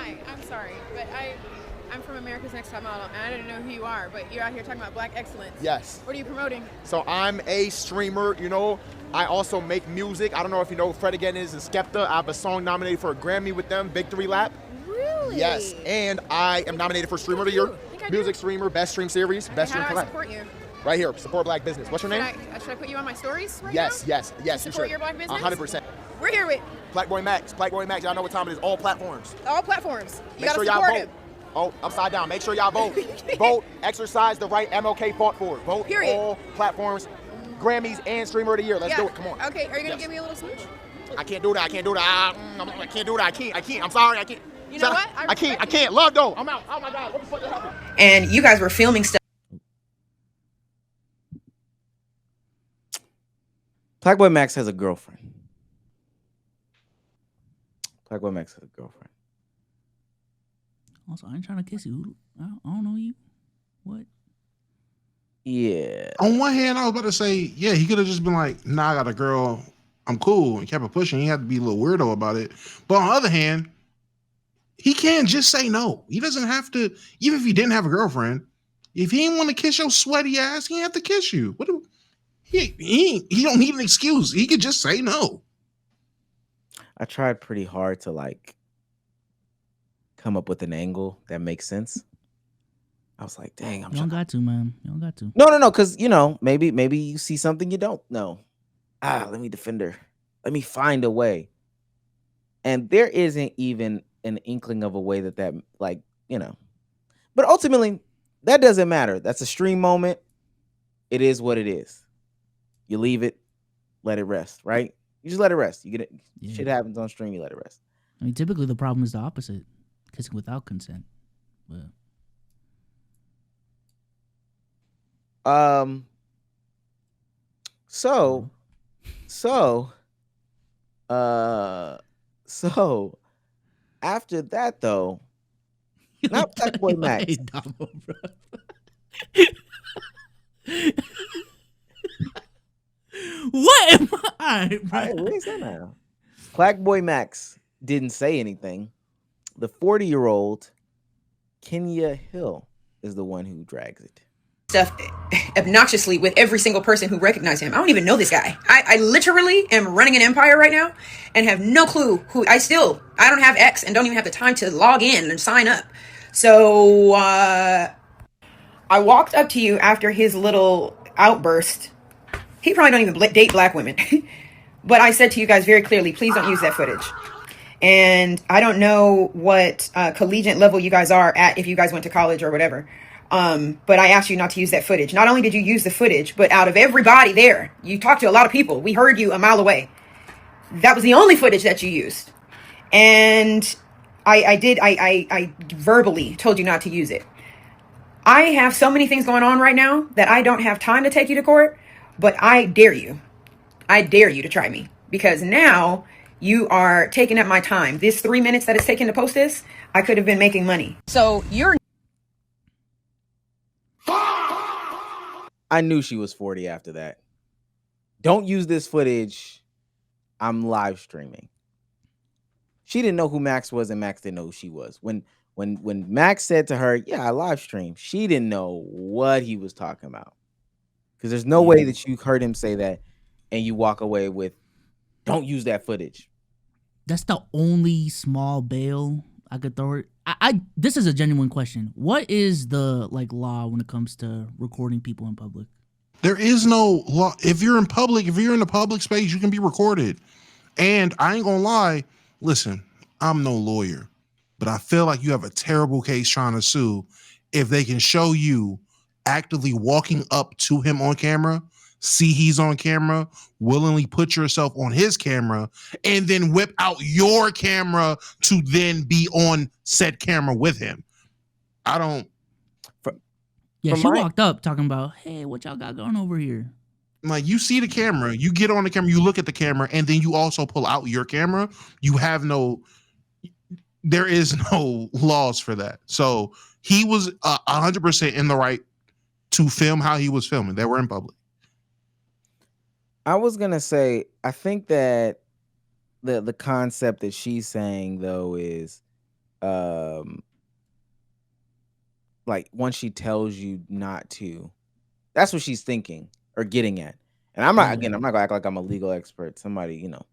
Hi, I'm sorry, but I'm from America's Next Top Model, and I didn't know who you are, but you're out here talking about black excellence. Yes. What are you promoting? So I'm a streamer, you know. I also make music. I don't know if you know who Fred Again is and Skepta. I have a song nominated for a Grammy with them, Victory Lap. Really? Yes. And I am nominated for Streamer of the Year. Music Streamer, Best Stream Series, Best Stream How do I Collab. support you? Right here, support black business. What's your name? Should I put you on my stories right Yes, now? yes, yes. To You support should. your black business? 100%. We're here with Plaqueboymax. Plaqueboymax. Y'all know what time it is. All platforms. all platforms. You Make gotta sure y'all support vote. him. Oh, upside down. Make sure y'all vote. Vote. Exercise the right MLK fought for. Vote. Period. All platforms. Grammys and Streamer of the Year. Let's do it. Come on. Okay, are you gonna give me a little smooch? I can't do that. I can't do that. I can't do that. I can't. I'm sorry. I can't. You know what? I can't. Love though. I'm out. Oh my God. What the fuck just happened? And you guys were filming stuff. Plaqueboymax has a girlfriend. Plaqueboymax has a girlfriend. Also, I ain't trying to kiss you. I don't know you. What? Yeah. On one hand, I was about to say, yeah, he could have just been like, nah, I got a girl, I'm cool, and kept it pushing. He had to be a little weirdo about it. But on the other hand, he can't just say no. He doesn't have to, even if he didn't have a girlfriend, if he didn't want to kiss your sweaty ass, he didn't have to kiss you. What do, he don't need an excuse. He could just say no. I tried pretty hard to like come up with an angle that makes sense. I was like, dang, You don't got to, man. You don't got to. No, because you know, maybe you see something you don't know. Let me defend her. Let me find a way. And there isn't even an inkling of a way that like, you know. But ultimately, that doesn't matter. That's a stream moment. It is what it is. You leave it, let it rest, right? You just let it rest. You get it. Yeah. Shit happens on stream, you let it rest. I mean, typically the problem is the opposite, kissing without consent. But So after that though, not Plaqueboymax. Hey, Damo, bro. What am I? All right, bro. What is that now? Plaqueboymax didn't say anything. The 40-year-old Kenya Hill is the one who drags it. Stuff obnoxiously with every single person who recognized him. I don't even know this guy. I literally am running an empire right now and have no clue who. I don't have X and don't even have the time to log in and sign up. So I walked up to you after his little outburst. He probably don't even date black women. But I said to you guys very clearly, please don't use that footage. And I don't know what collegiate level you guys are at, if you guys went to college or whatever. But I asked you not to use that footage. Not only did you use the footage, but out of everybody there, you talked to a lot of people. We heard you a mile away. That was the only footage that you used. And I verbally told you not to use it. I have so many things going on right now that I don't have time to take you to court, but I dare you. I dare you to try me, because now you are taking up my time. This 3 minutes that it's taken to post this, I could have been making money. So you're... I knew she was 40 after that. Don't use this footage. I'm live streaming. She didn't know who Max was, and Max didn't know who she was. When Max said to her, yeah, I live stream, she didn't know what he was talking about. Because there's no way that you heard him say that and you walk away with, don't use that footage. That's the only small bail I could throw it. This is a genuine question. What is the law when it comes to recording people in public? There is no law. If you're in public, if you're in a public space, you can be recorded. And I ain't gonna lie, listen, I'm no lawyer, but I feel like you have a terrible case trying to sue if they can show you actively walking up to him on camera, see he's on camera, willingly put yourself on his camera, and then whip out your camera to then be on said camera with him. I don't. Yeah, she walked up talking about, hey, what y'all got going over here? Like, you see the camera, you get on the camera, you look at the camera, and then you also pull out your camera. There is no laws for that. So he was 100% in the right to film how he was filming. They were in public. I was gonna say, I think that the concept that she's saying though is like once she tells you not to, that's what she's thinking or getting at. And I'm not again, I'm not gonna act like I'm a legal expert. Somebody, you know,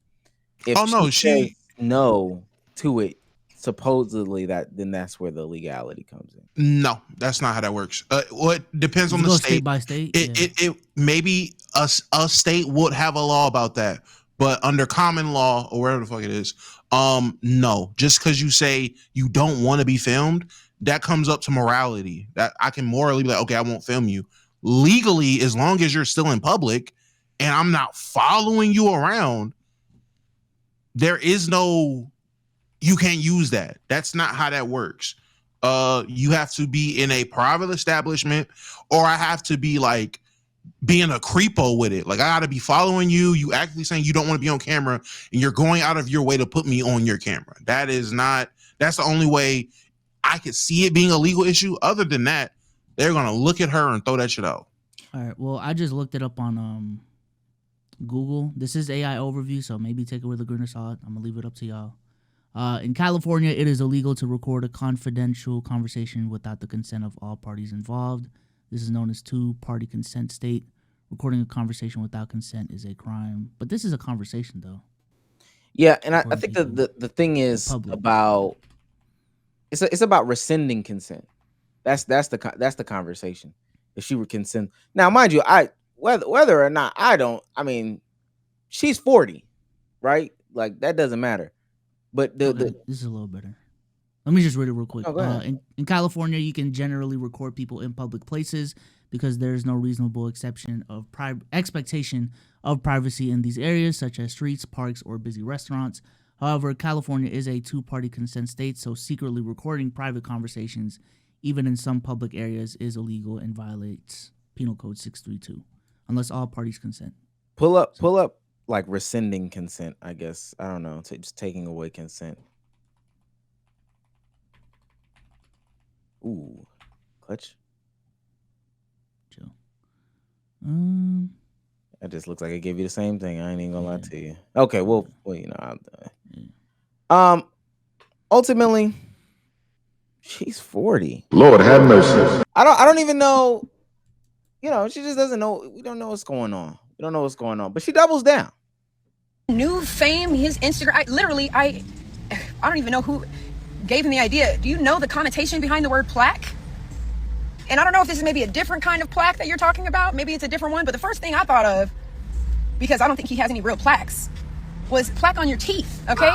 if Oh no, she says no to it, supposedly then that's where the legality comes in. no, that's not how that works. Well, it depends on the Go state. state by state. It maybe a state would have a law about that, but under common law or wherever the fuck it is, no. Just because you say you don't want to be filmed, that comes up to morality. That I can morally be like, okay, I won't film you. Legally, as long as you're still in public and I'm not following you around, there is no, you can't use that. That's not how that works. You have to be in a private establishment, or I have to be like being a creepo with it. Like I gotta be following you. You actually saying you don't want to be on camera, and you're going out of your way to put me on your camera. That's the only way I could see it being a legal issue. Other than that, they're gonna look at her and throw that shit out. All right. Well, I just looked it up on Google. This is AI overview, so maybe take it with a grain of salt. I'm gonna leave it up to y'all. In California, it is illegal to record a confidential conversation without the consent of all parties involved. This is known as two-party consent state. Recording a conversation without consent is a crime. But this is a conversation, though. Yeah, and I think the thing is about it's about rescinding consent. That's the conversation. If she would consent. Now, mind you, whether or not I mean, she's 40, right? Like that doesn't matter. But this is a little better. Let me just read it real quick. Oh, go ahead. In California, you can generally record people in public places because there's no reasonable expectation of privacy in these areas, such as streets, parks, or busy restaurants. However, California is a two-party consent state, so secretly recording private conversations, even in some public areas, is illegal and violates Penal Code 632, unless all parties consent. Pull up like rescinding consent, I guess. I don't know, just taking away consent. Ooh, clutch. Chill. That just looks like it gave you the same thing. I ain't even gonna lie to you. Okay, well, you know, ultimately, she's 40. Lord have mercy. I don't even know. You know, she just doesn't know. We don't know what's going on. We don't know what's going on. But she doubles down. New fame, his Instagram. I don't even know who gave him the idea. Do you know the connotation behind the word plaque? And I don't know if this is maybe a different kind of plaque that you're talking about. Maybe it's a different one. But the first thing I thought of, because I don't think he has any real plaques, was plaque on your teeth. Okay,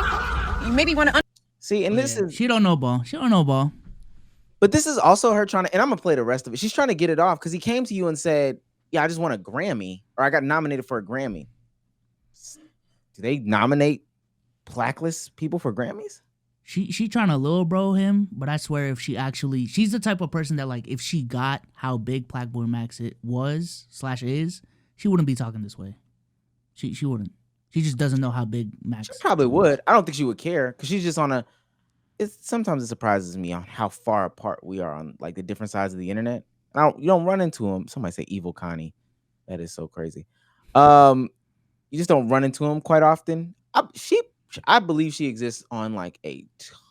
you maybe want to see. And this is she don't know ball. She don't know ball. But this is also her trying to, and I'm gonna play the rest of it. She's trying to get it off because he came to you and said, "Yeah, I just want a Grammy, or I got nominated for a Grammy." Do they nominate plaqueless people for Grammys? She trying to little bro him, but I swear if she's the type of person that like if she got how big Plaqueboymax it was / is, she wouldn't be talking this way. She wouldn't. She just doesn't know how big Max. She probably would. I don't think she would care because she's just on a. Sometimes it surprises me on how far apart we are on like the different sides of the internet. You don't run into them. Somebody say evil Connie. That is so crazy. You just don't run into him quite often. I believe she exists on like a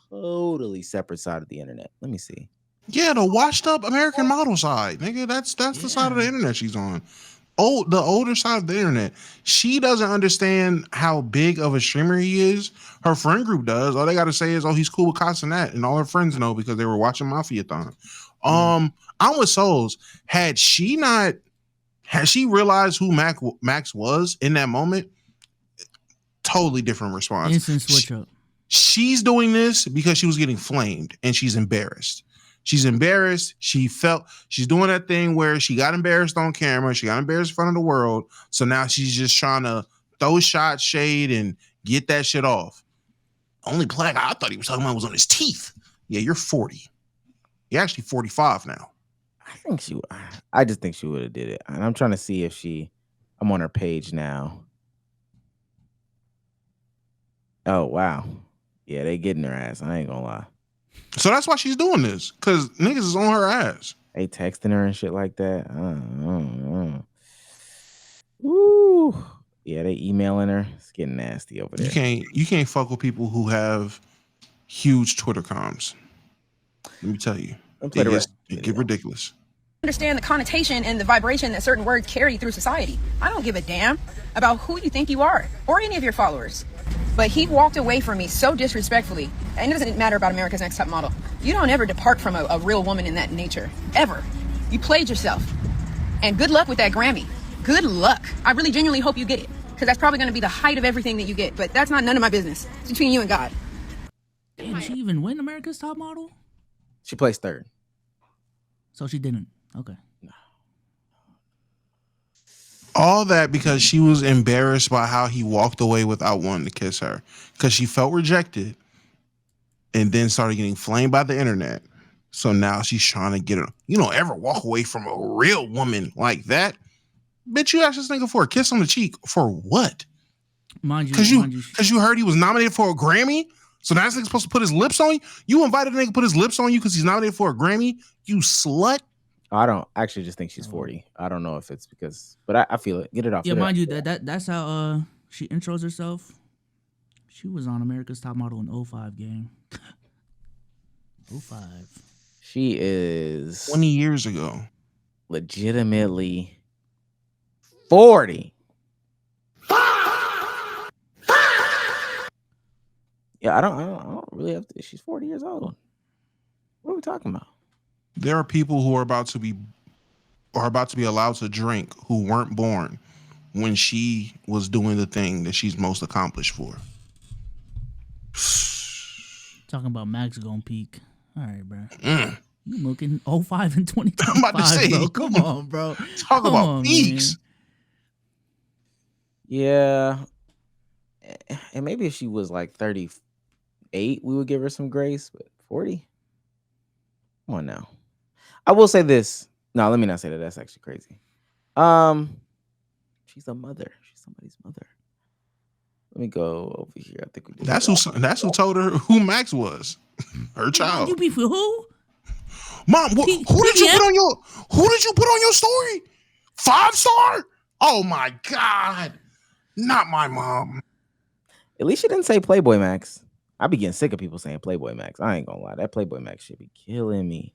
totally separate side of the internet. Let me see. Yeah, the washed up American model side, nigga. That's the side of the internet she's on. Oh, the older side of the internet. She doesn't understand how big of a streamer he is. Her friend group does. All they gotta say is, "Oh, he's cool with Cots and that," and all her friends know because they were watching Mafia-thon. I'm with Souls. Had she realized who Max was in that moment, totally different response. Instant switch up. She's doing this because she was getting flamed and she's embarrassed. She's embarrassed. She's doing that thing where she got embarrassed on camera. She got embarrassed in front of the world. So now she's just trying to throw shade, and get that shit off. Only plaque I thought he was talking about was on his teeth. Yeah, you're 40. You're actually 45 now. I just think she would have did it. And I'm trying to see if I'm on her page now. Oh, wow. Yeah, they getting her ass. I ain't gonna lie. So that's why she's doing this, because niggas is on her ass. They texting her and shit like that. Woo. Yeah, they emailing her. It's getting nasty over there. You can't fuck with people who have huge Twitter comms. Let me tell you, it get ridiculous. Understand the connotation and the vibration that certain words carry through society. I don't give a damn about who you think you are or any of your followers. But he walked away from me so disrespectfully. And it doesn't matter about America's Next Top Model. You don't ever depart from a real woman in that nature. Ever. You played yourself. And good luck with that Grammy. Good luck. I really genuinely hope you get it. Because that's probably going to be the height of everything that you get. But that's not none of my business. It's between you and God. Did she even win America's Top Model? She placed third. So she didn't. Okay. All that because she was embarrassed by how he walked away without wanting to kiss her. Because she felt rejected and then started getting flamed by the internet. So now she's trying to get her. You don't ever walk away from a real woman like that. Bitch, you asked this nigga for a kiss on the cheek. For what? Mind you, Because you heard he was nominated for a Grammy? So now this nigga's supposed to put his lips on you? You invited a nigga to put his lips on you because he's nominated for a Grammy? You slut? I don't actually just think she's 40. I don't know if it's because, but I feel it. Get it off. Yeah, mind you, that's how she intros herself. She was on America's Top Model in 05 gang. 05. She is 20 years ago. Legitimately 40. Yeah, I don't really have to. She's 40 years old. What are we talking about? There are people who are about to be allowed to drink who weren't born when she was doing the thing that she's most accomplished for. Talking about Max gonna peak. All right, bro. You looking 05 and 2025, I'm about to say, bro. Come on, bro. Talk about peaks. Yeah. And maybe if she was like 38, we would give her some grace, but 40? Come on now. I will say this. No, let me not say that. That's actually crazy. She's a mother. She's somebody's mother. Let me go over here. I think we did. That's who told her who Max was. Her child. You beef with who? Mom, who did you put on your story? 5-star? Oh my God. Not my mom. At least she didn't say Plaqueboymax. I be getting sick of people saying Plaqueboymax. I ain't gonna lie. That Plaqueboymax should be killing me.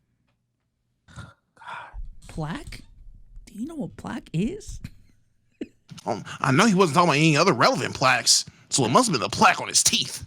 Plaque? Do you know what plaque is? I know he wasn't talking about any other relevant plaques, so it must have been the plaque on his teeth.